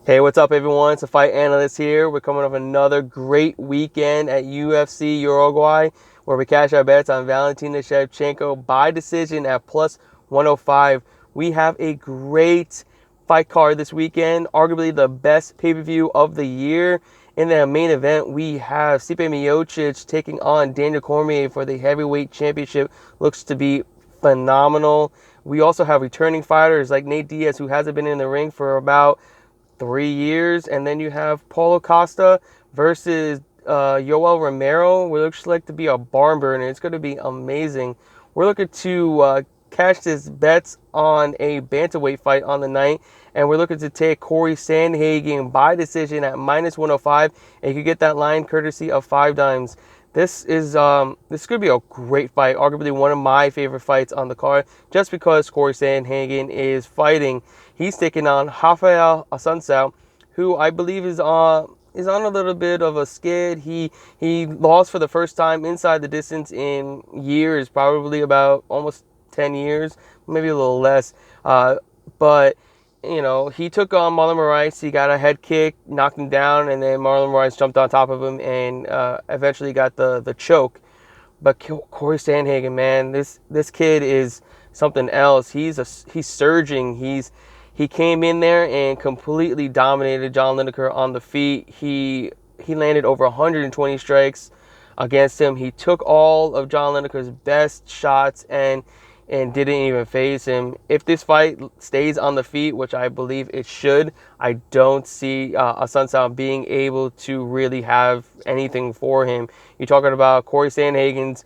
Hey, what's up, everyone? It's a Fight Analyst here. We're coming off another great weekend at UFC Uruguay, where we cash our bets on Valentina Shevchenko by decision at plus 105. We have a great fight card this weekend, arguably the best pay-per-view of the year. In the main event, we have Stipe Miocic taking on Daniel Cormier for the heavyweight championship. Looks to be phenomenal. We also have returning fighters like Nate Diaz, who hasn't been in the ring for about 3 years, and then you have Paulo Costa versus Yoel Romero, which looks like to be a barn burner. It's going to be amazing. We're looking to cash this bets on a bantamweight fight on the night, and we're looking to take Corey Sandhagen by decision at minus 105, and you can get that line courtesy of 5 dimes. This could be a great fight, arguably one of my favorite fights on the card, just because Corey Sandhagen is fighting. He's taking on Rafael Assunção, who I believe is on a little bit of a skid. He lost for the first time inside the distance in years, probably about almost 10 years, maybe a little less. But he took on Marlon Moraes. He got a head kick, knocked him down, and then Marlon Moraes jumped on top of him and eventually got the choke. But Corey Sandhagen, man, this kid is something else. He's surging. He came in there and completely dominated John Lineker on the feet. He landed over 120 strikes against him. He took all of John Lineker's best shots and didn't even phase him. If this fight stays on the feet, which I believe it should, I don't see Assunção being able to really have anything for him. You're talking about Corey Sandhagen's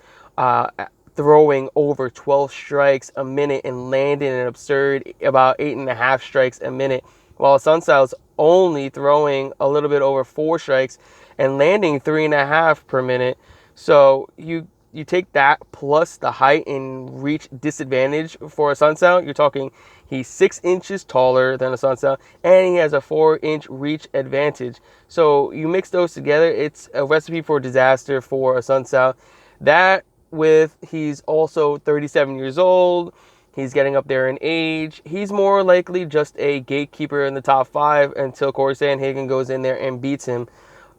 throwing over 12 strikes a minute and landing an absurd about 8.5 strikes a minute, while Assunção's only throwing a little bit over 4 strikes and landing 3.5 per minute. So you take that plus the height and reach disadvantage for Assunção. You're talking he's 6 inches taller than Assunção, and he has a 4-inch reach advantage. So you mix those together, it's a recipe for disaster for Assunção. That with he's also 37 years old, he's getting up there in age. He's more likely just a gatekeeper in the top 5 until Corey Sandhagen goes in there and beats him.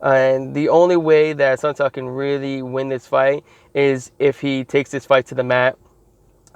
And the only way that Assunção can really win this fight is if he takes this fight to the mat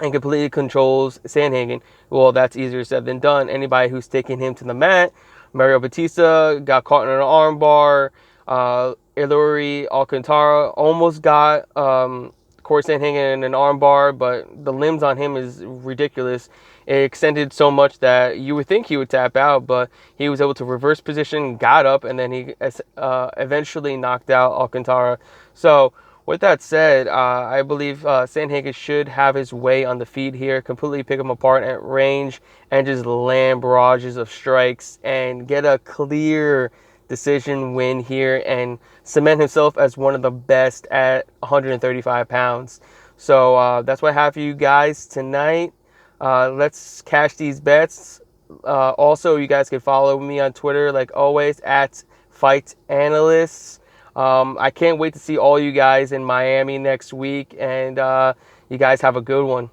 and completely controls Sandhagen. Well, that's easier said than done. Anybody who's taking him to the mat, Mario Batista got caught in an armbar. Ilori Alcantara almost got Corey Sandhagen in an armbar, but the limbs on him is ridiculous. It extended so much that you would think he would tap out, but he was able to reverse position, got up, and then he eventually knocked out Alcantara. So with that said, I believe Sandhagen should have his way on the feet here, completely pick him apart at range, and just land barrages of strikes and get a clear decision win here and cement himself as one of the best at 135 pounds. So that's what I have for you guys tonight. Let's cash these bets. Also, you guys can follow me on Twitter, like always, at Fight Analysts. I can't wait to see all you guys in Miami next week, and you guys have a good one.